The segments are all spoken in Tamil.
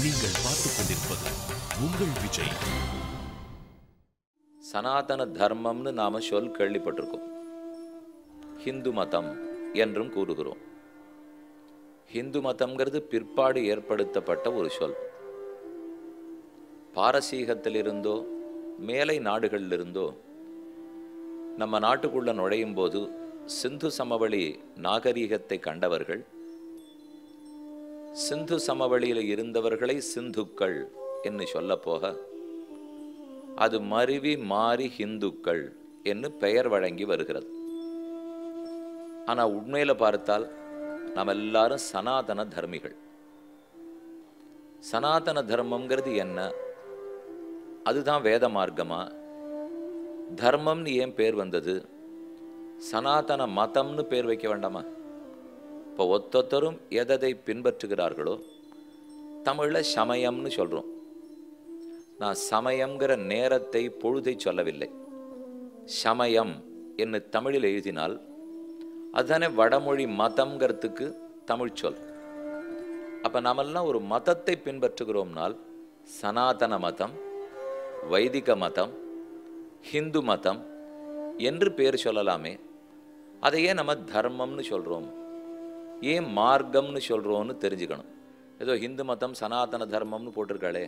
நீங்கள் பார்த்துக் கொண்டிருப்பது உங்கள் விஜய். சனாதன தர்மம்னு நாம சொல் கேள்விப்பட்டிருக்கோம். ஹிந்து மதம் என்றும் கூறுகிறோம். ஹிந்து மதம்ங்கிறது பிற்பாடு ஏற்படுத்தப்பட்ட ஒரு சொல். பாரசீகத்திலிருந்தோ மேலை நாடுகளிலிருந்தோ நம்ம நாட்டுக்குள்ள நுழையும் போது சிந்து சமவெளி நாகரீகத்தை கண்டவர்கள் சிந்து சமவெளியில் இருந்தவர்களை சிந்துக்கள் என்று சொல்ல போக அது மருவி மாறி ஹிந்துக்கள் என்று பெயர் வழங்கி வருகிறது. ஆனால் உண்மையில பார்த்தால் நாம் எல்லாரும் சனாதன தர்மிகள். சனாதன தர்மம்ங்கிறது என்ன? அதுதான் வேத மார்க்கமா? தர்மம்னு ஏன் பேர் வந்தது? சனாதன மதம்னு பேர் வைக்க வேண்டாமா? இப்போ ஒத்தொத்தரும் எதை பின்பற்றுகிறார்களோ, தமிழில் சமயம்னு சொல்கிறோம். நான் சமயம்ங்கிற நேரத்தை பொழுதை சொல்லவில்லை. சமயம் என்று தமிழில் எழுதினால் அதுதானே வடமொழி மதம்ங்கிறதுக்கு தமிழ் சொல். அப்போ நாமெல்லாம் ஒரு மதத்தை பின்பற்றுகிறோம்னால் சனாதன மதம், வைதிக மதம், ஹிந்து மதம் என்று பேர் சொல்லலாமே. அதையே நம்ம தர்மம்னு சொல்கிறோம், ஏன் மார்க்கம்னு சொல்கிறோன்னு தெரிஞ்சுக்கணும். ஏதோ ஹிந்து மதம் சனாதன தர்மம்னு போட்டிருக்காளே,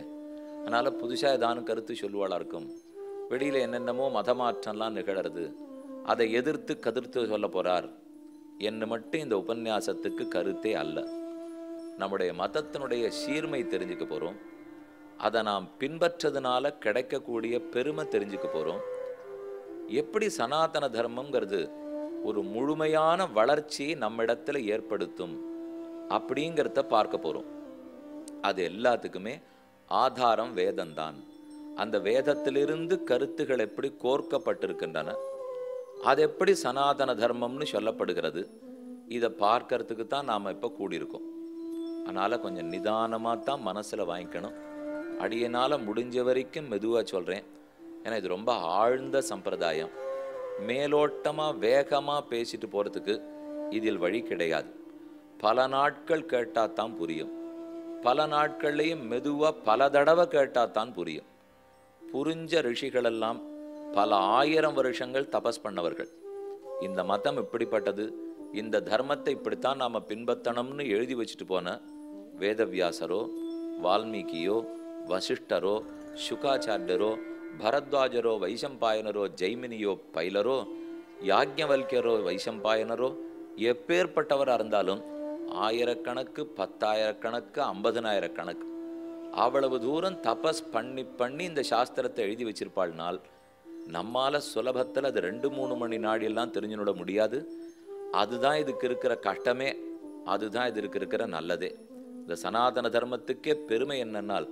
அதனால் புதுசாக ஏதானும் கருத்து சொல்லுவாளாக இருக்கும். வெளியில் என்னென்னமோ மதமாற்றம்லாம் நிகழறது, அதை எதிர்த்து கதிர்த்து சொல்ல போகிறார் என்று மட்டும் இந்த உபன்யாசத்துக்கு கருத்தே அல்ல. நம்முடைய மதத்தினுடைய சீர்மை தெரிஞ்சுக்க போகிறோம். அதை நாம் பின்பற்றதுனால கிடைக்கக்கூடிய பெருமை தெரிஞ்சுக்க போகிறோம். எப்படி சனாதன தர்மங்கிறது ஒரு முழுமையான வளர்ச்சியை நம்மிடத்தில் ஏற்படுத்தும் அப்படிங்கிறத பார்க்க போகிறோம். அது எல்லாத்துக்குமே ஆதாரம் வேதம்தான். அந்த வேதத்திலிருந்து கருத்துகள் எப்படி கோர்க்கப்பட்டிருக்கின்றன, அது எப்படி சனாதன தர்மம்னு சொல்லப்படுகிறது, இதை பார்க்கறதுக்கு தான் நாம் இப்போ கூடியிருக்கோம். அதனால் கொஞ்சம் நிதானமாக தான் மனசில் வாங்கிக்கணும். அடியனால் முடிஞ்ச வரைக்கும் மெதுவாக சொல்கிறேன். ஏன்னா இது ரொம்ப ஆழ்ந்த சம்பிரதாயம். மேலோட்டமாக வேகமாக பேசிட்டு போகிறதுக்கு இதில் வழி கிடையாது. பல நாட்கள் கேட்டால் தான் புரியும். பல நாட்கள்லையும் மெதுவாக பல தடவை கேட்டால் தான் புரியும். புரிஞ்ச ரிஷிகளெல்லாம் பல 1000 வருஷங்கள் தபஸ் பண்ணவர்கள். இந்த மதம் இப்படிப்பட்டது, இந்த தர்மத்தை இப்படித்தான் நாம் பின்பற்றணும்னு எழுதி வச்சுட்டு போன வேதவியாசரோ, வால்மீகியோ, வசிஷ்டரோ, சுகாச்சாரியரோ, பரத்வாஜரோ, வைசம்பாயனரோ, ஜெய்மினியோ, பைலரோ, யாக்ஞவல்யரோ, வைசம்பாயனரோ, எப்பேற்பட்டவராக இருந்தாலும் 1000 கணக்கு, 10,000 கணக்கு, 50,000 கணக்கு அவ்வளவு தூரம் தபஸ் பண்ணி பண்ணி இந்த சாஸ்திரத்தை எழுதி வச்சிருப்பாள்னால் நம்மால் சுலபத்தில் அது 2-3 மணி நாடியெல்லாம் தெரிஞ்சுவிட முடியாது. அதுதான் இதுக்கு இருக்கிற கஷ்டமே, அதுதான் இதுக்கு இருக்கிற நல்லதே. இந்த சனாதன தர்மத்துக்கே பெருமை என்னன்னால்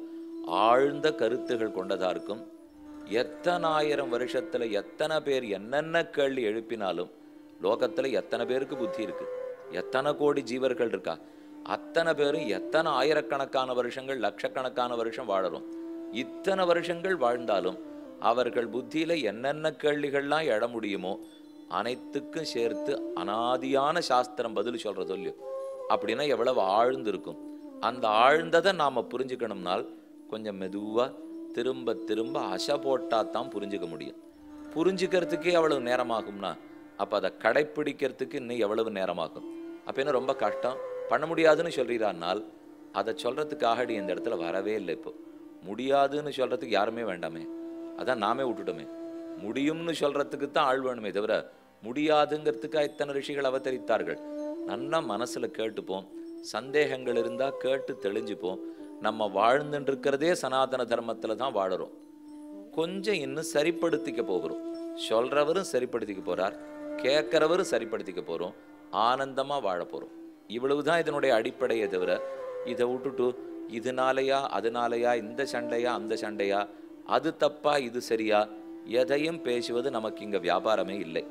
ஆழ்ந்த கருத்துகள் கொண்டதாக இருக்கும். எத்தனை 1000 வருஷத்தில் எத்தனை பேர் என்னென்ன கேள்வி எழுப்பினாலும் லோகத்தில் எத்தனை பேருக்கு புத்தி இருக்கு, எத்தனை கோடி ஜீவர்கள் இருக்கா, அத்தனை பேரும் எத்தனை ஆயிரக்கணக்கான வருஷங்கள், லட்சக்கணக்கான வருஷம் வாழறோம். இத்தனை வருஷங்கள் வாழ்ந்தாலும் அவர்கள் புத்தியில் என்னென்ன கேள்விகள்லாம் எழ முடியுமோ அனைத்துக்கும் சேர்த்து அனாதியான சாஸ்திரம் பதில் சொல்கிறது இல்லையோ. அப்படின்னா எவ்வளவு ஆழ்ந்து இருக்கும். அந்த ஆழ்ந்ததை நாம் புரிஞ்சுக்கணும்னால் கொஞ்சம் மெதுவாக திரும்ப திரும்ப அசை போட்டால் தான் புரிஞ்சுக்க முடியும். புரிஞ்சுக்கிறதுக்கே எவ்வளவு நேரமாகும்னா அப்போ அதை கடைப்பிடிக்கிறதுக்கு இன்னும் எவ்வளவு நேரமாகும். அப்போ என்ன ரொம்ப கஷ்டம், பண்ண முடியாதுன்னு சொல்கிறான்னால் அதை சொல்கிறதுக்காக இந்த இடத்துல வரவே இல்லை. இப்போ முடியாதுன்னு சொல்கிறதுக்கு யாருமே வேண்டாமே, அதான் நாமே விட்டுட்டோமே. முடியும்னு சொல்கிறதுக்கு தான் ஆள் வேணுமே தவிர முடியாதுங்கிறதுக்காக இத்தனை ரிஷிகள் அவதரித்தார்கள். நல்லா மனசில் கேட்டுப்போம். சந்தேகங்கள் இருந்தால் கேட்டு தெளிஞ்சுப்போம். நம்ம வாழ்ந்துட்டு இருக்கிறதே சனாதன தர்மத்தில் தான் வாழறோம். கொஞ்சம் இன்னும் சரிப்படுத்திக்க போகிறோம். சொல்றவரும் சரிப்படுத்திக்க போறார், கேட்கிறவரும் சரிப்படுத்திக்க போகிறோம். ஆனந்தமாக வாழ போகிறோம். இவ்வளவுதான் இதனுடைய அடிப்படையை தவிர இதை விட்டுட்டு இதனாலையா அதனாலையா, இந்த சண்டையா அந்த சண்டையா, அது தப்பா இது சரியா, எதையும் பேசுவது நமக்கு இங்கே வியாபாரமே இல்லை.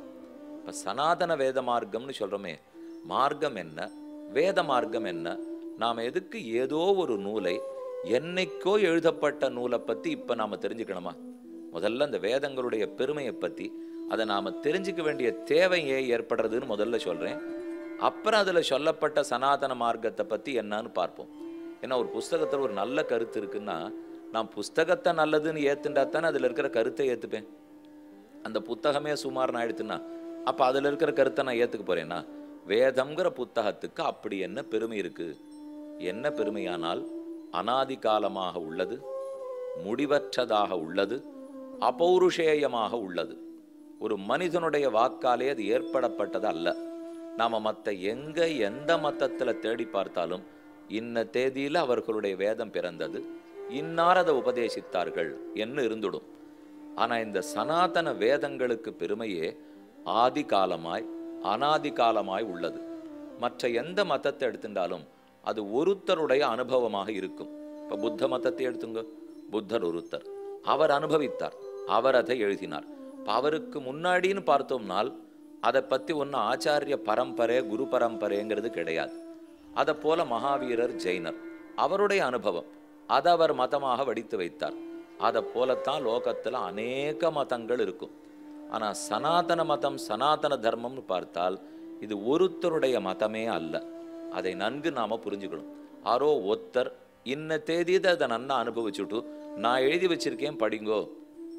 இப்போ சனாதன வேத மார்க்கம்னு சொல்கிறோமே, மார்க்கம் என்ன, வேத மார்க்கம் என்ன? நாம் எதுக்கு ஏதோ ஒரு நூலை, என்னைக்கோ எழுதப்பட்ட நூலை பற்றி இப்போ நாம் தெரிஞ்சுக்கணுமா? முதல்ல அந்த வேதங்களுடைய பெருமையை பற்றி, அதை நாம் தெரிஞ்சுக்க வேண்டிய தேவை ஏன் ஏற்படுறதுன்னு முதல்ல சொல்கிறேன். அப்புறம் அதில் சொல்லப்பட்ட சனாதன மார்க்கத்தை பற்றி என்னன்னு பார்ப்போம். ஏன்னா ஒரு புஸ்தகத்தில் ஒரு நல்ல கருத்து இருக்குன்னா நான் புஸ்தகத்தை நல்லதுன்னு ஏத்துண்டா தானே அதில் இருக்கிற கருத்தை ஏற்றுப்பேன். அந்த புத்தகமே சுமார்னு ஆயிடுத்துன்னா அப்போ அதில் இருக்கிற கருத்தை நான் ஏற்றுக்க போறேன்னா, வேதம்ங்கிற புத்தகத்துக்கு அப்படி என்ன பெருமை இருக்கு? என்ன பெருமையானால் அனாதி காலமாக உள்ளது, முடிவற்றதாக உள்ளது, அபௌருஷேயமாக உள்ளது. ஒரு மனிதனுடைய வாக்காலே அது ஏற்படப்பட்டது அல்ல. நாம மற்ற எந்த மத்தத்தில் தேடி பார்த்தாலும் இன்ன தேதியில் அவர்களுடைய வேதம் பிறந்தது, இன்னார் அதை உபதேசித்தார்கள் என்று இருந்துடும். ஆனா இந்த சனாதன வேதங்களுக்கு பெருமையே ஆதி காலமாய் அனாதி காலமாய் உள்ளது. மற்ற எந்த மதத்தை எடுத்துட்டாலும் அது ஒருத்தருடைய அனுபவமாக இருக்கும். இப்ப புத்த மதத்தை எடுத்துங்க, புத்தர் ஒருத்தர், அவர் அனுபவித்தார், அவர் அதை எழுதினார். அவருக்கு முன்னாடின்னு பார்த்தோம்னால் அதை பத்தி ஒன்றும் ஆச்சாரிய பரம்பரை குரு பரம்பரைங்கிறது கிடையாது. அதை போல மகாவீரர் ஜெயினர், அவருடைய அனுபவம் அதை அவர் மதமாக வடித்து வைத்தார். அதை போலத்தான் லோகத்துல அநேக மதங்கள் இருக்கும். ஆனா சனாதன மதம் சனாதன தர்மம்னு பார்த்தால் இது ஒருத்தருடைய மதமே அல்ல. அதை நன்கு நாம புரிஞ்சுக்கணும். யாரோ ஒருத்தர் இன்ன தேதியை அதை நன்னா அனுபவிச்சுட்டு நான் எழுதி வச்சிருக்கேன் படிங்கோ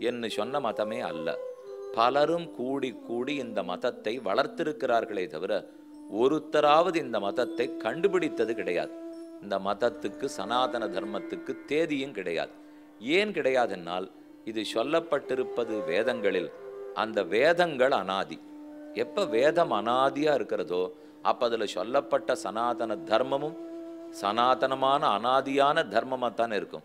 என்று சொன்ன மதமே அல்ல. பலரும் கூடி கூடி இந்த மதத்தை வளர்த்திருக்கிறார்களே தவிர ஒருத்தராவது இந்த மதத்தை கண்டுபிடித்தது கிடையாது. இந்த மதத்துக்கு சனாதன தர்மத்துக்கு தேதியும் கிடையாது. ஏன் கிடையாதுன்னால் இது சொல்லப்பட்டிருப்பது வேதங்களில். அந்த வேதங்கள் அனாதி. எப்ப வேதம் அனாதியா இருக்கிறதோ அப்ப அதுல சொல்லப்பட்ட சனாதன தர்மமும் சனாதனமான அனாதியான தர்மமாத்தானே இருக்கும்.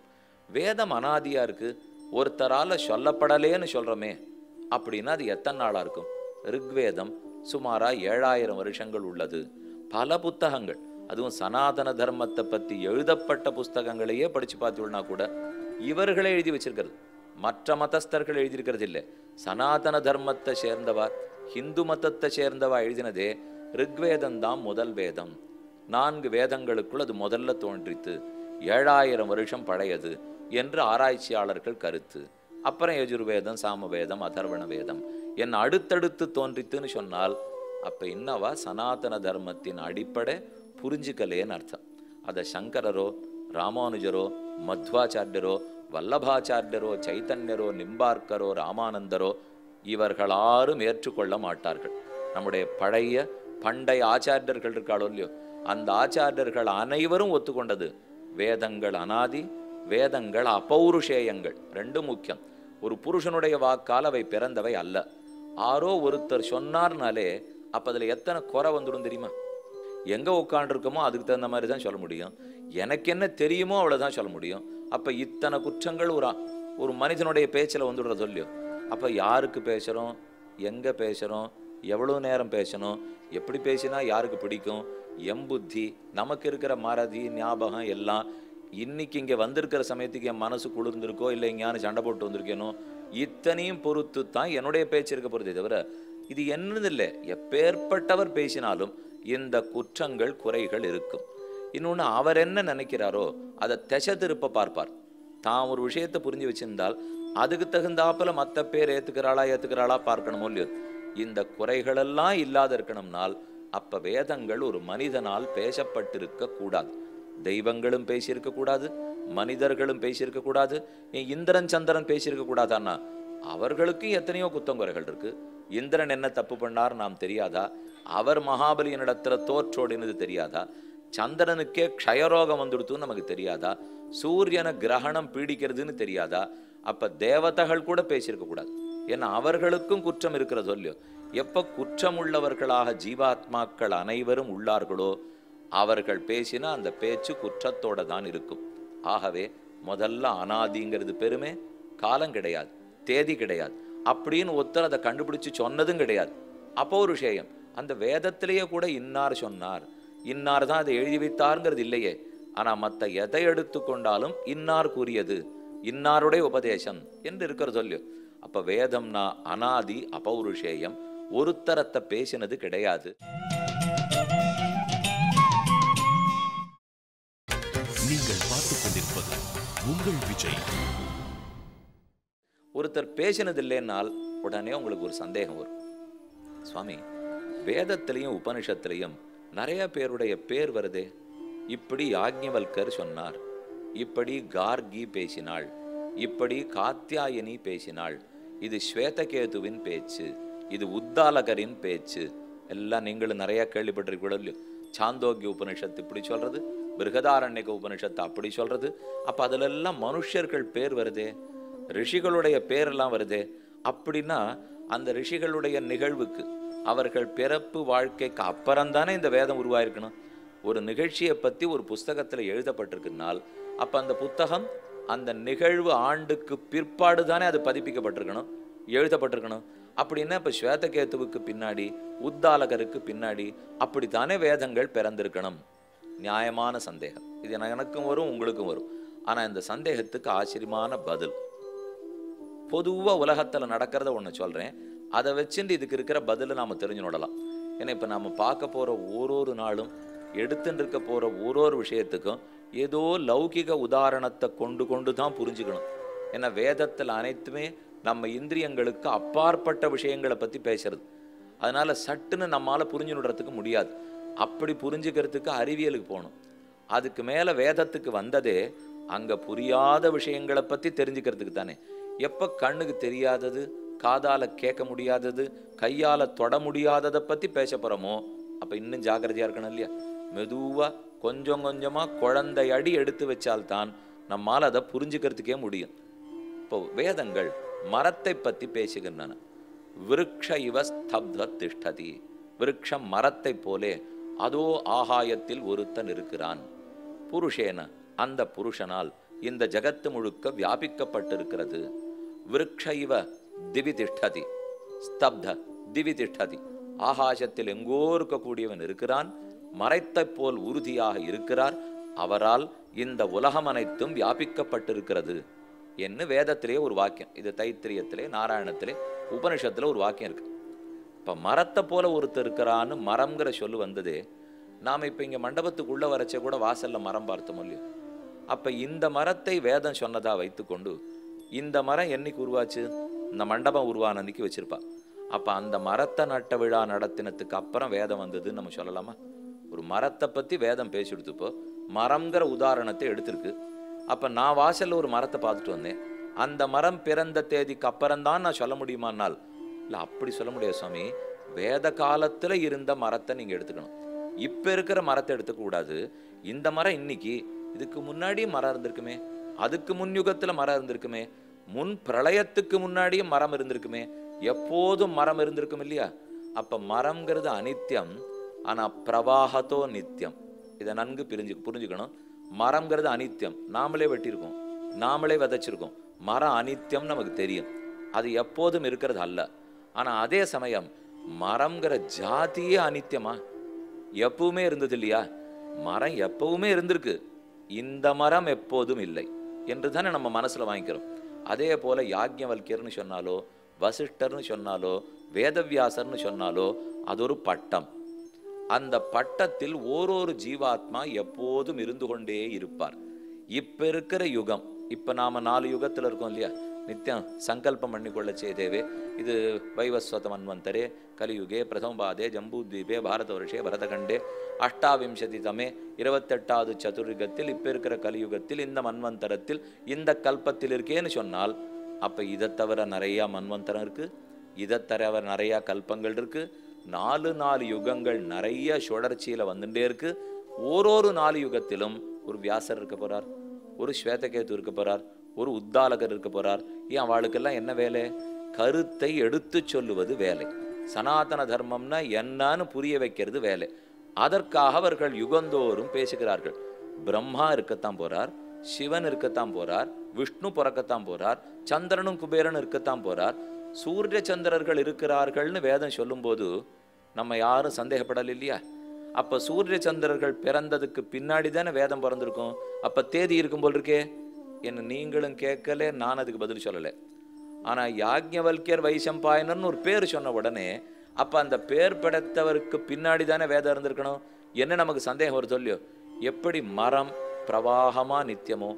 வேதம் அனாதியா இருக்கு, ஒருத்தரால சொல்லப்படலேன்னு சொல்றோமே, அப்படின்னா அது எத்தனை நாளா இருக்கும்? ரிக்வேதம் சுமாரா 7000 வருஷங்கள் உள்ளது. பல புத்தகங்கள், அதுவும் சனாதன தர்மத்தை பத்தி எழுதப்பட்ட புஸ்தகங்களையே படிச்சு பார்த்தீங்கன்னா கூட இவர்களே எழுதி வச்சிருக்கிறது, மற்ற மதஸ்தர்கள் எழுதியிருக்கிறது இல்லை. சனாதன தர்மத்தை சேர்ந்தவா, ஹிந்து மதத்தை சேர்ந்தவா எழுதினதே ரிக்வேதம் தான் முதல் வேதம். 4 வேதங்களுக்குள் அது முதல்ல தோன்றித்து, 7000 வருஷம் பழையது என்று ஆராய்ச்சியாளர்கள் கருத்து. அப்புறம் யஜுர்வேதம், சாமவேதம், அதர்வண வேதம் என்ன அடுத்தடுத்து தோன்றித்துன்னு சொன்னால் அப்ப என்னவா சனாதன தர்மத்தின் அடிப்படை புரிஞ்சுக்கலேன்னு அர்த்தம். அதை சங்கரரோ ராமானுஜரோ மத்வாச்சாரியரோ வல்லபாச்சாரியரோ சைத்தன்யரோ நிம்பார்க்கரோ ராமானந்தரோ இவர்கள் யாரும் ஏற்றுக்கொள்ள மாட்டார்கள். நம்முடைய பண்டைய ஆச்சாரியர்கள் இருக்காளோ இல்லையோ, அந்த ஆச்சாரியர்கள் அனைவரும் ஒத்துக்கொண்டது வேதங்கள் அனாதி, வேதங்கள் அபௌருஷேயங்கள். 2 முக்கியம். ஒரு புருஷனுடைய வாக்கால் அவை பிறந்தவை அல்ல. ஆரோ ஒருத்தர் சொன்னார்னாலே அப்ப அதுல எத்தனை குறை வந்துடும் தெரியுமா? எங்க உட்காண்டிருக்கோமோ அதுக்கு தகுந்த மாதிரி தான் சொல்ல முடியும். எனக்கு என்ன தெரியுமோ அவ்வளவுதான் சொல்ல முடியும். அப்ப இத்தனை குற்றங்கள் ஒரு மனிதனுடைய பேச்சில் வந்துடுறது இல்லையோ. அப்ப யாருக்கு பேசுறோம், எங்க பேசுறோம், எவ்வளவு நேரம் பேசணும், எப்படி பேசினா யாருக்கு பிடிக்கும், எம்புத்தி, நமக்கு இருக்கிற மறதி ஞாபகம் எல்லாம் இன்னைக்கு இங்க வந்திருக்கிற சமயத்துக்கு என் மனசு குளிர்ந்திருக்கோ இல்லை எங்கேயானு சண்டை போட்டு வந்திருக்கேனோ இத்தனையும் பொறுத்து தான் என்னுடைய பேச்சு இருக்க போறதே தவிர இது என்னது இல்லை. எப்பேற்பட்டவர் பேசினாலும் இந்த குற்றங்கள் குறைகள் இருக்கும். இன்னொன்னு, அவர் என்ன நினைக்கிறாரோ அதை திசை திருப்ப பார்ப்பார். தான் ஒரு விஷயத்தை புரிஞ்சு வச்சிருந்தால் அதுக்கு தகுந்தாப்புல மற்ற பேர் ஏத்துக்கிறாளா பார்க்கணுமோ இல்லையோ. இந்த குறைகளெல்லாம் இல்லாத இருக்கணும்னால் அப்ப வேதங்கள் ஒரு மனிதனால் பேசப்பட்டிருக்க கூடாது. தெய்வங்களும் பேசியிருக்க கூடாது, மனிதர்களும் பேசியிருக்க கூடாது, இந்திரன் சந்திரன் பேசியிருக்க கூடாதான்னா அவர்களுக்கும் எத்தனையோ குத்தங்குறைகள் இருக்கு. இந்திரன் என்ன தப்பு பண்ணார் நாம் தெரியாதா? அவர் மகாபலியினிடத்துல தோற்றோடினது தெரியாதா? சந்திரனுக்கே க்ஷயரோகம் வந்துடுத்துன்னு நமக்கு தெரியாதா? சூரியனை கிரகணம் பீடிக்கிறதுன்னு தெரியாதா? அப்ப தேவதைகள் கூட பேசியிருக்க கூடாது. ஏன்னா அவர்களுக்கும் குற்றம் இருக்கிறதோ இல்லையோ. எப்ப குற்றம் உள்ளவர்களாக ஜீவாத்மாக்கள் அனைவரும் உள்ளார்களோ அவர்கள் பேசினா அந்த பேச்சு குற்றத்தோட தான் இருக்கும். ஆகவே முதல்ல அனாதிங்கிறது பெருமை, காலம் கிடையாது, தேதி கிடையாது அப்படின்னு ஒருத்தர் அதை கண்டுபிடிச்சு சொன்னதும் கிடையாது. அப்போ ஒரு விஷயம், அந்த வேதத்திலேயே கூட இன்னார் சொன்னார், இன்னார் தான் அதை எழுதி வைத்தாருங்கிறது இல்லையே. ஆனா மற்ற எதை எடுத்துக்கொண்டாலும் இன்னார் கூறியது, இன்னாருடைய உபதேசம் என்று இருக்கிறது இல்லையோ. அப்ப வேதம்னா அனாதி அபௌருஷேயம், ஒருத்தரத்தை பேசினது கிடையாது. நீங்கள் பார்த்துக் கொண்டிருப்பது உங்கள் விஜய். ஒருத்தர் பேசினது இல்லைன்னால் உடனே உங்களுக்கு ஒரு சந்தேகம் வரும். சுவாமி, வேதத்திலையும் உபனிஷத்திலையும் நிறைய பேருடைய பேர் வருதே, இப்படி யாக்ஞவல்கர் சொன்னார், இப்படி கார்கி பேசினாள், இப்படி காத்யாயனி பேசினாள், இது ஸ்வேதகேதுவின் பேச்சு, இது உத்தாலகரின் பேச்சு. எல்லாம் நீங்களும் நிறைய கேள்விப்பட்டிருக்கீங்களோ. சாந்தோக்கிய உபனிஷத்து இப்படி சொல்றது, பிருகதாரண்யக உபனிஷத்து அப்படி சொல்றது. அப்ப அதுல எல்லாம் மனுஷர்கள் பேர் வருதே, ரிஷிகளுடைய பேரெல்லாம் வருதே. அப்படின்னா அந்த ரிஷிகளுடைய நிகழ்வுக்கு, அவர்கள் பிறப்பு வாழ்க்கைக்கு அப்புறம்தானே இந்த வேதம் உருவாயிருக்கணும். ஒரு நிகழ்ச்சியை பத்தி ஒரு புஸ்தகத்துல எழுதப்பட்டிருக்குனால் அப்ப அந்த புத்தகம் அந்த நிகழ்வு ஆண்டுக்கு பிற்பாடு தானே அது பதிப்பிக்கப்பட்டிருக்கணும், எழுதப்பட்டிருக்கணும். அப்படின்னா இப்ப ஸ்வேதகேதுவுக்கு பின்னாடி, உத்தாலகருக்கு பின்னாடி அப்படித்தானே வேதங்கள் பிறந்திருக்கணும். நியாயமான சந்தேகம். இது எனக்கும் வரும், உங்களுக்கும் வரும். ஆனா இந்த சந்தேகத்துக்கு ஆச்சரியமான பதில். பொதுவா உலகத்துல நடக்கிறத ஒண்ணு சொல்றேன், அதை வச்சுட்டு இதுக்கு இருக்கிற பதில நாம தெரிஞ்சு விடலாம். ஏன்னா இப்ப நாம பார்க்க போற ஒரு நாளும், எடுத்துட்டு இருக்க போற ஒரு விஷயத்துக்கும் ஏதோ லௌகிக உதாரணத்தை கொண்டு தான் புரிஞ்சுக்கணும். ஏன்னா வேதத்தில் அனைத்துமே நம்ம இந்திரியங்களுக்கு அப்பாற்பட்ட விஷயங்களை பத்தி பேசுறது. அதனால சட்டுன்னு நம்மால புரிஞ்சுடுறதுக்கு முடியாது. அப்படி புரிஞ்சுக்கிறதுக்கு அறிவியலுக்கு போகணும். அதுக்கு மேல வேதத்துக்கு வந்ததே அங்க புரியாத விஷயங்களை பத்தி தெரிஞ்சுக்கிறதுக்கு தானே. எப்ப கண்ணுக்கு தெரியாதது, காதால கேட்க முடியாதது, கையால தொட முடியாததை பத்தி பேச போறோமோ அப்ப இன்னும் ஜாக்கிரதையா இருக்கணும் இல்லையா. மெதுவா கொஞ்சம் கொஞ்சமா குழந்தை அடி எடுத்து வச்சால்தான் நம்மால் அதை புரிஞ்சுக்கிறதுக்கே முடியும். இப்போ வேதங்கள் மரத்தை பத்தி பேசுகின்றன. விருக்ஷ இவ ஸ்தப்த திஷ்டதி, விருக்ஷம் மரத்தை போலே அதோ ஆகாயத்தில் ஒருத்தன் இருக்கிறான். புருஷேன, அந்த புருஷனால் இந்த ஜகத்து முழுக்க வியாபிக்கப்பட்டிருக்கிறது. விருக்ஷ இவ திவி திஷ்டதி, ஸ்தப்த திவி திஷ்டதி, ஆகாசத்தில் எங்கோ இருக்கக்கூடியவன் இருக்கிறான், மரத்தை போல் உறுதியாக இருக்கிறார், அவரால் இந்த உலகம் அனைத்தும் வியாபிக்கப்பட்டிருக்கிறது என்று வேதத்திலே ஒரு வாக்கியம். இது தைத்திரியத்திலே, நாராயணத்திலே, உபனிஷத்துல ஒரு வாக்கியம் இருக்கு. இப்ப மரத்தை போல ஒருத்தர் இருக்கிறான்னு மரம்ங்கிற சொல்லு வந்ததே. நாம இப்ப இங்க மண்டபத்துக்குள்ள வரைச்ச கூட வாசல்ல மரம் பார்த்தோம் இல்லையோ. அப்ப இந்த மரத்தை வேதம் சொன்னதா வைத்துக்கொண்டு இந்த மரம் என்னைக்கு உருவாச்சு, இந்த மண்டபம் உருவான அன்னைக்கு வச்சிருப்பா. அப்ப அந்த மரத்தை நட்ட விழா நடத்தினதுக்கு அப்புறம் வேதம் வந்ததுன்னு நம்ம சொல்லலாமா? ஒரு மரத்தை பத்தி வேதம் பேசி எடுத்துப்போ மரம்ங்கிற உதாரணத்தை எடுத்திருக்கு. அப்ப நான் வாசல்ல ஒரு மரத்தை பார்த்துட்டு வந்தேன், அந்த மரம் பிறந்த தேதிக்கு அப்புறம்தான் நான் சொல்ல முடியுமானால் இல்ல, அப்படி சொல்ல முடியாது சுவாமி. வேத காலத்துல இருந்த மரத்தை நீங்க எடுத்துக்கணும், இப்ப இருக்கிற மரத்தை எடுத்துக்க கூடாது. இந்த மரம் இன்னைக்கு, இதுக்கு முன்னாடி மரம் இருந்திருக்குமே, அதுக்கு முன் யுகத்துல மரம் இருந்திருக்குமே, முன் பிரளயத்துக்கு முன்னாடியும் மரம் இருந்திருக்குமே, எப்போதும் மரம் இருந்திருக்கும் இல்லையா. அப்ப மரம்ங்கிறது அனித்தியம், ஆனா பிரவாகத்தோ நித்தியம். இதை நன்கு புரிஞ்சுக்கணும். மரம்ங்கிறது அனித்தியம், நாமளே வெட்டியிருக்கோம், நாமளே விதைச்சிருக்கோம். மரம் அனித்தியம் நமக்கு தெரியும், அது எப்போதும் இருக்கிறது அல்ல. ஆனா அதே சமயம் மரம்ங்கிற ஜாதியே அனித்தியமா, எப்பவுமே இருந்தது இல்லையா. மரம் எப்பவுமே இருந்திருக்கு, இந்த மரம் எப்போதும் இல்லை என்று தானே நம்ம மனசுல வாங்கிக்கிறோம். அதே போல யாக்ஞவல்கியர்னு சொன்னாலோ, வசிஷ்டர்னு சொன்னாலோ, வேதவியாசர்னு சொன்னாலோ அது ஒரு பட்டம். அந்த பட்டத்தில் ஓரொரு ஜீவாத்மா எப்போதும் இருந்து கொண்டே இருப்பார். இப்ப இருக்கிற யுகம், இப்ப நாம 4 யுகத்துல இருக்கோம் இல்லையா. நித்தியம் சங்கல்பம் பண்ணிக்கொள்ள செய்தேவே. இது வைவஸ்வத மன்வந்தரே, கலியுகே, பிரதமபாதே, ஜம்பூத்வீபே, பாரத வருஷே, பரதகண்டே, அஷ்டாவிம்சதிதமே, 28வது சதுர்யுகத்தில், இப்ப இருக்கிற கலியுகத்தில், இந்த மன்வந்தரத்தில், இந்த கல்பத்தில் இருக்கேன்னு சொன்னால் அப்ப இதை தவிர நிறைய மன்வந்தரம் இருக்கு, இதை தவிர நிறைய கல்பங்கள் இருக்கு. 4 யுகங்கள் நிறைய சுழற்சியில வந்துட்டே இருக்கு. ஓரொரு 4 யுகத்திலும் ஒரு வியாசர் இருக்க போறார், ஒரு ஸ்வேதகேது இருக்க போறார், ஒரு உத்தாலகர் இருக்க போறார். ஏன் அவளுக்கெல்லாம் என்ன வேலை? கருத்தை எடுத்து சொல்லுவது வேலை. சனாதன தர்மம்னா என்னன்னு புரிய வைக்கிறது வேலை. அதற்காக அவர்கள் யுகந்தோறும் பேசுகிறார்கள். பிரம்மா இருக்கத்தான் போறார், சிவன் இருக்கத்தான் போறார், விஷ்ணு பிறக்கத்தான் போறார், சந்திரனும் குபேரன் இருக்கத்தான் போறார், சூரிய சந்திரர்கள் இருக்கிறார்கள்னு வேதம் சொல்லும்போது நம்ம யாரும் சந்தேகப்படல இல்லையா. அப்ப சூரிய சந்திரர்கள் பிறந்ததுக்கு பின்னாடி தானே வேதம் பிறந்திருக்கும். அப்ப தேதி இருக்கும் போல் இருக்கே. என்ன நீங்களும் கேட்கல, நான் அதுக்கு பதில் சொல்லலை. ஆனா யாக்ஞவல்கியர் வைசம்பாயனர்னு ஒரு பேர் சொன்ன உடனே அப்ப அந்த பேர் படைத்தவருக்கு பின்னாடி தானே வேதம் இருந்திருக்கணும். என்ன நமக்கு சந்தேகம் வருது இல்லையோ. எப்படி மரம் பிரவாகமா நித்தியமோ,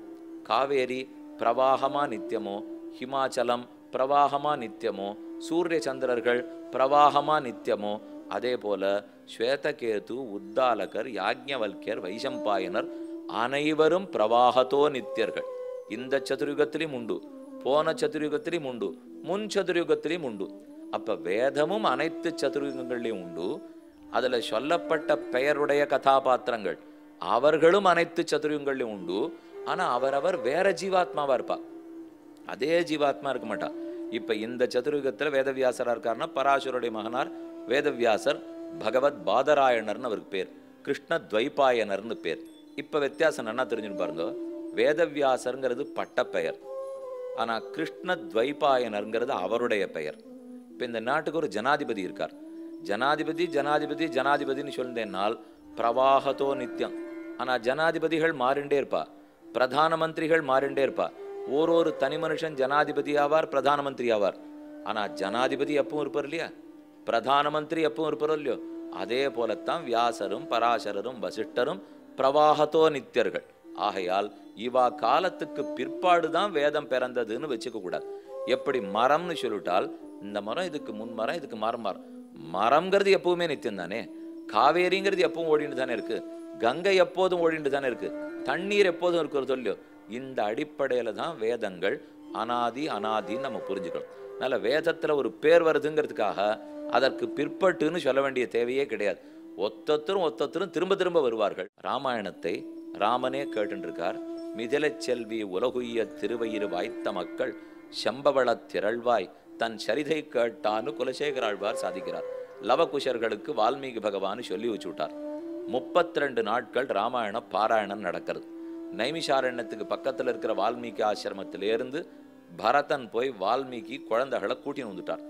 காவேரி பிரவாகமா நித்தியமோ, ஹிமாச்சலம் பிரவாகமா நித்தியமோ, சூரிய சந்திரர்கள் பிரவாகமா நித்தியமோ, அதே போல ஸ்வேதகேது, உத்தாலகர், யாக்ஞவல்யர், வைசம்பாயனர் அனைவரும் பிரவாகத்தோ நித்தியர்கள். இந்த சதுர்யுகத்திலையும் உண்டு, போன சதுர்யுகத்திலையும் உண்டு, முன் சதுர்யுகத்திலையும் உண்டு. அப்ப வேதமும் அனைத்து சதுர்யுகங்கள்லையும் உண்டு. அதுல சொல்லப்பட்ட பெயருடைய கதாபாத்திரங்கள் அவர்களும் அனைத்து சதுர்யுகங்கள்லையும் உண்டு. ஆனா அவரவர் வேற ஜீவாத்மாவா இருப்பா, அதே ஜீவாத்மா இருக்க மாட்டா. இப்ப இந்த சதுர்யுகத்துல வேதவியாசரா இருக்காருன்னா பராசருடைய மகனார் வேதவியாசர், பகவத் பாதராயணர்னு அவருக்கு பேர், கிருஷ்ண துவைபாயனர்னு பேர். இப்ப வித்தியாசம் என்ன தெரிஞ்சுன்னு பாருங்க. வேதவியாசருங்கிறது பட்ட பெயர், ஆனா கிருஷ்ண துவைபாயனருங்கிறது அவருடைய பெயர். இப்ப இந்த நாட்டுக்கு ஒரு ஜனாதிபதி இருக்கார். ஜனாதிபதி ஜனாதிபதி ஜனாதிபதினு சொல்லினால் பிரவாகத்தோ நித்தியம். ஆனா ஜனாதிபதிகள் மாறிண்டே இருப்பா, பிரதான மந்திரிகள் மாறிண்டே இருப்பா. ஒரு தனி மனுஷன் ஜனாதிபதி ஆவார், பிரதான மந்திரி ஆவார். ஆனா ஜனாதிபதி எப்பவும் இருப்பார் இல்லையா, பிரதான மந்திரி எப்பவும் இருப்பாரோ இல்லையோ. அதே போலத்தான் வியாசரும் பராசரரும் வசிஷ்டரும் பிரவாகத்தோ நித்தியர்கள். ஆகையால் இவா காலத்துக்கு பிற்பாடுதான் வேதம் பிறந்ததுன்னு வச்சுக்க கூடாது. எப்படி மரம்னு சொல்லிட்டால் இந்த மரம் இதுக்கு முன் மரம், இதுக்கு மரம் மரம். மரம்ங்கிறது எப்பவுமே நித்தியம் தானே. காவேரிங்கிறது எப்பவும் ஓடிட்டு தானே இருக்கு, கங்கை எப்போதும் ஓடிட்டு தானே இருக்கு, தண்ணீர் எப்போதும் இருக்கிறது இல்லையோ. இந்த அடிப்படையில தான் வேதங்கள் அனாதி அனாதின்னு நம்ம புரிஞ்சுக்கணும். அதனால வேதத்துல ஒரு பேர் வருதுங்கிறதுக்காக அதற்கு பிற்பட்டுன்னு சொல்ல வேண்டிய தேவையே கிடையாது. ஒத்தொத்தரும் திரும்ப திரும்ப வருவார்கள். ராமாயணத்தை ராமனே கேட்டுருக்கார். மிதிலை செல்வி உலகுய்ய திருவயிறு வாய்த்த மக்கள் செம்பவள திரள்வாய் தன் சரிதை கேட்டான்னு குலசேகராழ்வார் சாதிக்கிறார். லவகுஷர்களுக்கு வால்மீகி பகவான் சொல்லி வச்சுட்டார். 32 நாட்கள் ராமாயண பாராயணம் நடக்கிறது. நைமிஷாரண்யத்துக்கு பக்கத்தில் இருக்கிற வால்மீகி ஆசிரமத்திலிருந்து பரதன் போய் வால்மீகி குழந்தைகளை கூட்டின்னு வந்துட்டார்.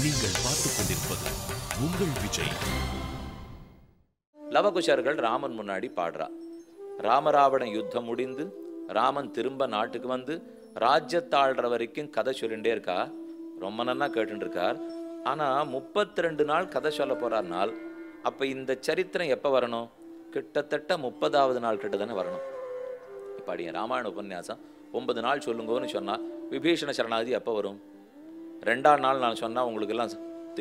நீங்கள் பார்த்துக் கொண்டிருப்பது உங்கள் விஜய். லவகுஷர்கள் ராமன் முன்னாடி பாடுறா. ராமராவண யுத்தம் முடிந்து ராமன் திரும்ப நாட்டுக்கு வந்து ராஜ்யத்தாழ்ற வரைக்கும் கதை சொல்லிண்டே இருக்கா. ரொம்ப நன்னா கேட்டு இருக்கார். ஆனா 32 நாள் கதை சொல்ல போறார்னால் அப்ப இந்த சரித்திரம் எப்ப வரணும்? கிட்டத்தட்ட 30வது நாள் கிட்ட தானே வரணும். இப்ப அடிய ராமாயண உபன்யாசம் 9 நாள் சொல்லுங்கன்னு சொன்னா விபீஷண சரணாகதி எப்ப வரும்? 2ஆம் நாள் நான் சொன்னா உங்களுக்கு எல்லாம்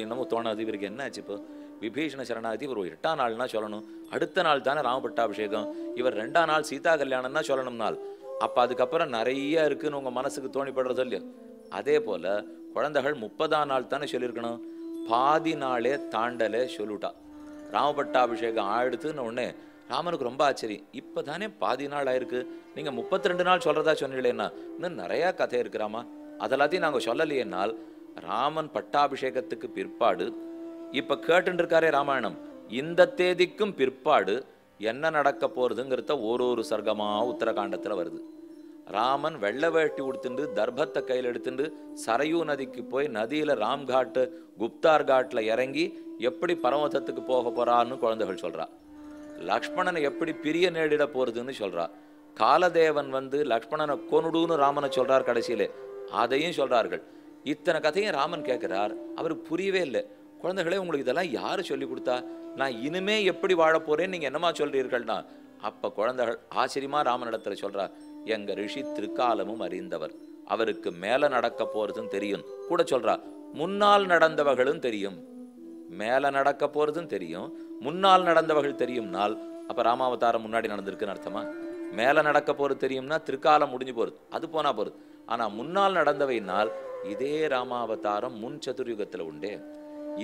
இன்னமும் தோணாது, இவருக்கு என்ன ஆச்சு? இப்போ விபீஷண சரணாகதி ஒரு 8ஆம் நாள்னா சொல்லணும். அடுத்த நாள் தானே ராமபட்டாபிஷேகம். இவர் 2ஆம் நாள் சீதா கல்யாணம்னா சொல்லணும் நாள். அப்ப அதுக்கப்புறம் நிறைய இருக்குன்னு உங்க மனசுக்கு தோணிப்படுறது இல்லையோ. அதே போல குழந்தைகள் 30ஆம் நாள் தானே சொல்லியிருக்கணும். பாதி நாளே தாண்டலே சொல்லிட்டா. ராமபட்டாபிஷேகம் ஆயிடுத்துன்னு உடனே ராமனுக்கு ரொம்ப ஆச்சரியம். இப்பதானே பாதி நாள் ஆயிருக்கு, நீங்க 32 நாள் சொல்றதா சொன்னீங்களேன்னா இன்னும் நிறைய கதை இருக்கிறாமா, அதெல்லாத்தையும் நாங்க சொல்லலையேனால் ராமன் பட்டாபிஷேகத்துக்கு பிற்பாடு இப்ப கேட்டு இருக்காரே ராமாயணம், இந்த தேதிக்கும் பிற்பாடு என்ன நடக்க போறதுங்கிறத ஒரு சர்க்கமா உத்தரகாண்டத்துல வருது. ராமன் வெள்ளை வேட்டி உடுத்துண்டு தர்பத்தை கையில் எடுத்துட்டு சரையூ நதிக்கு போய் நதியில ராம்காட்டு குப்தார் காட்டுல இறங்கி எப்படி பரமதத்துக்கு போக போறான்னு குழந்தைகள் சொல்றா. லக்ஷ்மணனை எப்படி பிரிய நேரிட போறதுன்னு சொல்றா. காலதேவன் வந்து லக்ஷ்மணனை கொனுடுன்னு ராமனை சொல்றார் கடைசியிலே, அதையும் சொல்றார்கள். இத்தனை கதையும் ராமன் கேட்கிறார். அவருக்கு புரியவே இல்லை. குழந்தைகளே, உங்களுக்கு இதெல்லாம் யாரு சொல்லி கொடுத்தா? நான் இனிமே எப்படி வாழ போறேன்னு நீங்க என்னமா சொல்றீர்கள்னா? அப்ப குழந்தைகள் ஆச்சரியமா ராமனிடத்துல சொல்றா, எங்க ரிஷி திருக்காலமும் அறிந்தவர், அவருக்கு மேல நடக்க போறதும் தெரியும். கூட சொல்றா, முன்னால் நடந்தவர்களும் தெரியும். மேல நடக்க போறதும் தெரியும், முன்னால் நடந்தவர்கள் தெரியும்னால் அப்ப ராமாவதாரம் முன்னாடி நடந்திருக்குன்னு அர்த்தமா? மேல நடக்க போறது தெரியும்னா திருக்காலம் முடிஞ்சு போறது, அது போனா போறது. ஆனா முன்னால் நடந்தவைனால் இதே ராமாவதாரம் முன் சதுர்யுகத்துல உண்டே,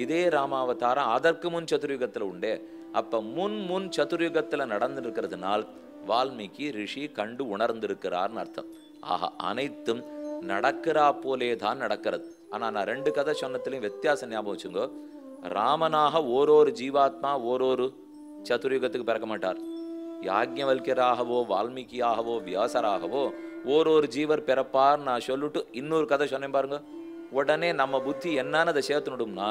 இதே ராமாவதாரம் அதற்கு முன் சதுர்யுகத்துல உண்டே. அப்ப முன் சதுர்யுகத்துல நடந்து இருக்கிறதுனால் வால்மீகி ரிஷி கண்டு உணர்ந்திருக்கிறார்னு அர்த்தம். ஆஹா, அனைத்தும் நடக்கிறா போலே தான் நடக்கிறது. ஆனா நான் 2 கதை சொன்னதுலயும் வித்தியாசம் ஞாபகம் வச்சுங்கோ. ராமனாக ஒரு ஜீவாத்மா ஒரு சதுர்யுகத்துக்கு பிறக்க மாட்டார். யாக்ஞவல்யராகவோ வால்மீகியாகவோ வியாசராகவோ ஒரு ஜீவர் பிறப்பார் நான் சொல்லிட்டு இன்னொரு கதை சொன்னேன் பாருங்க. உடனே நம்ம புத்தி என்னன்னு அதை சேர்த்துனுடும்னா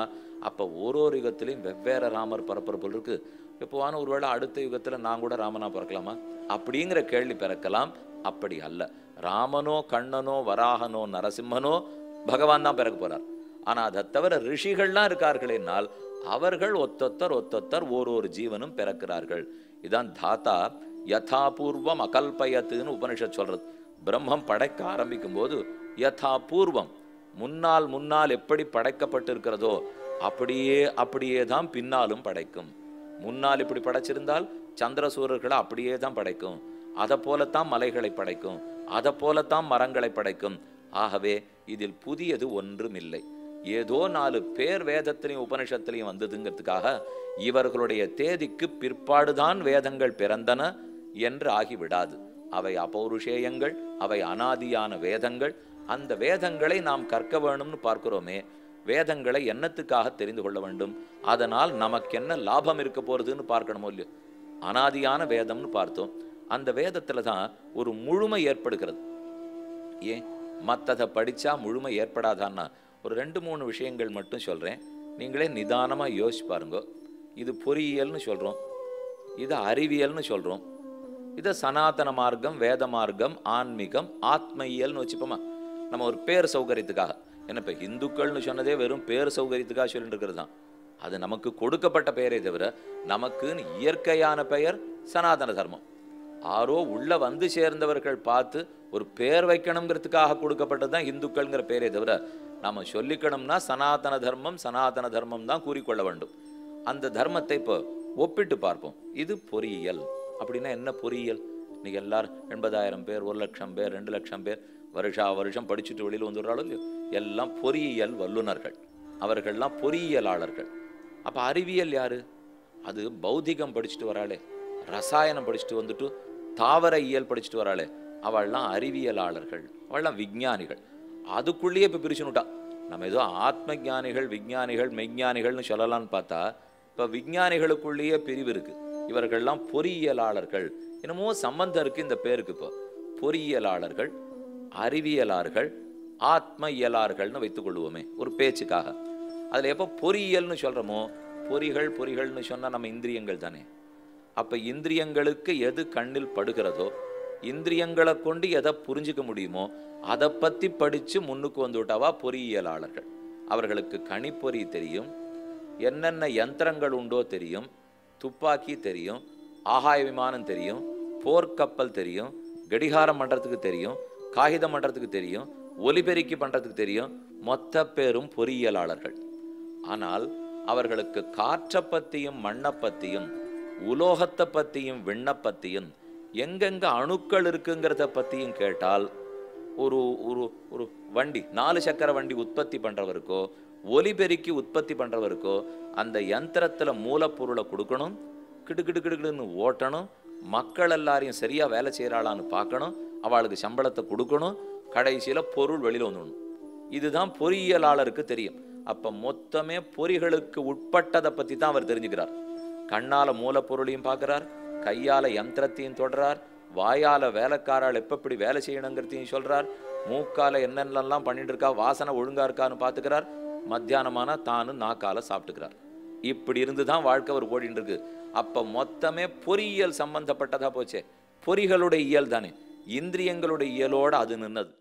அப்ப ஒரு யுகத்திலையும் வெவ்வேறு ராமர் பிறப்பறப்போல் இருக்கு. எப்போவான ஒருவேளை அடுத்த யுகத்துல நான் கூட ராமனா பிறக்கலாமா அப்படிங்கிற கேள்வி பிறக்கலாம். அப்படி அல்ல. ராமனோ கண்ணனோ வராகனோ நரசிம்மனோ பகவான் தான் பிறக்க போறார். ஆனா அதை தவிர ரிஷிகள்லாம் இருக்கார்களேனால் அவர்கள் ஒத்தொத்தர் ஒரு ஜீவனும் பிறக்கிறார்கள். இதான் தாத்தா யதாபூர்வம் அகல்பயத்துன்னு உபனிஷத் சொல்றது. பிரம்மம் படைக்க ஆரம்பிக்கும் போது யதாபூர்வம் முன்னால் முன்னால் எப்படி படைக்கப்பட்டிருக்கிறதோ அப்படியே தான் பின்னாலும் படைக்கும். முன்னால் இப்படி படைச்சிருந்தால் சந்திர சூரியர்களை அப்படியே தான் படைக்கும். அதை போலத்தான் மலைகளை படைக்கும், அதை போலத்தான் மரங்களை படைக்கும். ஆகவே இதில் புதியது ஒன்றும் இல்லை. ஏதோ 4 பேர் வேதத்திலையும் உபனிஷத்திலையும் வந்ததுங்கிறதுக்காக இவர்களுடைய தேதிக்கு பிற்பாடுதான் வேதங்கள் பிறந்தன என்று ஆகிவிடாது. அவை அபௌருஷேயங்கள், அவை அனாதியான வேதங்கள். அந்த வேதங்களை நாம் கற்க வேணும்னு பார்க்கிறோமே, வேதங்களை என்னத்துக்காக தெரிந்து கொள்ள வேண்டும், அதனால் நமக்கு என்ன லாபம் இருக்க போறதுன்னு பார்க்கணுமோ இல்லையோ. அனாதியான வேதம்னு பார்த்தோம். அந்த வேதத்துல தான் ஒரு முழுமை ஏற்படுகிறது. ஏன் மற்றதை படிச்சா முழுமை ஏற்படாதான்னா ஒரு 2-3 விஷயங்கள் மட்டும் சொல்றேன். நீங்களே நிதானமா யோசிச்சு பாருங்க. இது பொறியியல்னு சொல்றோம், இது அறிவியல்னு சொல்றோம், இதை சனாதன மார்க்கம், வேத மார்க்கம், ஆன்மீகம், ஆத்மீயல்னு வச்சுப்போமா. நம்ம ஒரு பேர் சௌகரியத்துக்காக, என்ன இப்போ இந்துக்கள்னு சொன்னதே வெறும் பேர் சௌகரியத்துக்காக சொல்லிட்டு இருக்கிறது தான். அது நமக்கு கொடுக்கப்பட்ட பெயரே தவிர நமக்குன்னு இயற்கையான பெயர் சனாதன தர்மம். ஆரோ உள்ள வந்து சேர்ந்தவர்கள் பார்த்து ஒரு பேர் வைக்கணுங்கிறதுக்காக கொடுக்கப்பட்டது தான் இந்துக்கள்ங்கிற பேரே தவிர நம்ம சொல்லிக்கணும்னா சனாதன தர்மம் தான் கூறிக்கொள்ள வேண்டும். அந்த தர்மத்தை இப்போ ஒப்பிட்டு பார்ப்போம். இது பொறியியல். அப்படின்னா என்ன பொறியியல்? இன்னைக்கு எல்லாரும் 80,000 பேர், 1,00,000 பேர், 2,00,000 பேர் வருஷம் படிச்சுட்டு வெளியில் வந்துடுறாலும் இல்லையோ, எல்லாம் பொறியியல் வல்லுநர்கள். அவர்கள்லாம் பொறியியலாளர்கள். அப்போ அறிவியல் யாரு? அது பௌதிகம் படிச்சுட்டு வராளே, ரசாயனம் படிச்சுட்டு வந்துட்டு தாவர இயல் படிச்சுட்டு வராளே, அவள்லாம் அறிவியலாளர்கள், அவள்லாம் விஞ்ஞானிகள். அதுக்குள்ளேயே இப்போ பிரிச்சுனுட்டா. நம்ம ஏதோ ஆத்ம ஞானிகள், விஞ்ஞானிகள், மெய்ஞானிகள்னு சொல்லலாம்னு பார்த்தா இப்போ விஞ்ஞானிகளுக்குள்ளேயே பிரிவு இருக்கு. இவர்கள்லாம் பொறியியலாளர்கள். என்னமோ சம்பந்தம் இருக்கு இந்த பேருக்கு. இப்போ பொறியியலாளர்கள், அறிவியலாளர்கள், ஆத்ம இயலாளர்கள்னு வைத்துக் கொள்வோமே ஒரு பேச்சுக்காக. அதில் எப்போ பொறியியல்னு சொல்கிறோமோ, பொறிகள்னு சொன்னால் நம்ம இந்திரியங்கள் தானே. அப்போ இந்திரியங்களுக்கு எது கண்ணில் படுகிறதோ, இந்திரியங்களை கொண்டு எதை புரிஞ்சிக்க முடியுமோ அதை பற்றி படித்து முன்னுக்கு வந்து விட்டாவா பொறியியலாளர்கள். அவர்களுக்கு கணிப்பொறி தெரியும், என்னென்ன யந்திரங்கள் உண்டோ தெரியும், துப்பாக்கி தெரியும், ஆகாய விமானம் தெரியும், போர்க்கப்பல் தெரியும், கடிகாரம் பண்ணுறதுக்கு தெரியும், காகிதம் பண்ணுறதுக்கு தெரியும், ஒலிபெருக்கி பண்ணுறதுக்கு தெரியும். மொத்த பேரும் பொறியியலாளர்கள். ஆனால் அவர்களுக்கு காற்றை பற்றியும் மண்ணை பற்றியும் உலோகத்தை பற்றியும் விண்ணை பற்றியும் எங்கெங்க அணுக்கள் இருக்குங்கிறத பற்றியும் கேட்டால் ஒரு ஒரு ஒரு வண்டி, 4 சக்கர வண்டி உற்பத்தி பண்ணுறவருக்கோ, ஒலிபெருக்கி உற்பத்தி பண்ணுறவருக்கோ அந்த யந்திரத்தில் மூலப்பொருளை கொடுக்கணும், கிடுக்கிடுன்னு ஓட்டணும், மக்கள் எல்லாரையும் சரியாக வேலை செய்கிறாளான்னு பார்க்கணும், அவளுக்கு சம்பளத்தை கொடுக்கணும், கடைசியில் பொருள் வெளியில் வந்துடணும். இதுதான் பொறியியலாளருக்கு தெரியும். அப்போ மொத்தமே பொறிகளுக்கு உட்பட்டதை பற்றி தான் அவர் தெரிஞ்சுக்கிறார். கண்ணால் மூலப்பொருளையும் பார்க்குறார், கையால் யந்திரத்தையும் தொடரார், வாயால் வேலைக்காரால் எப்படி வேலை செய்யணுங்கிறதையும் சொல்கிறார், மூக்கால் என்னென்னலாம் பண்ணிட்டு இருக்கா, வாசனை ஒழுங்காக இருக்கான்னு பார்த்துக்கிறார், மத்தியானமானா தானும் நாக்கால சாப்பிட்டுக்கிறார். இப்படி இருந்து தான் வாழ்க்கை அவர் ஓடிட்டு இருக்கு. அப்போ மொத்தமே பொறியியல் சம்பந்தப்பட்டதா போச்சே. பொறிகளுடைய இயல் தானே, இந்திரியங்களுடைய இயலோடு அது நின்னது.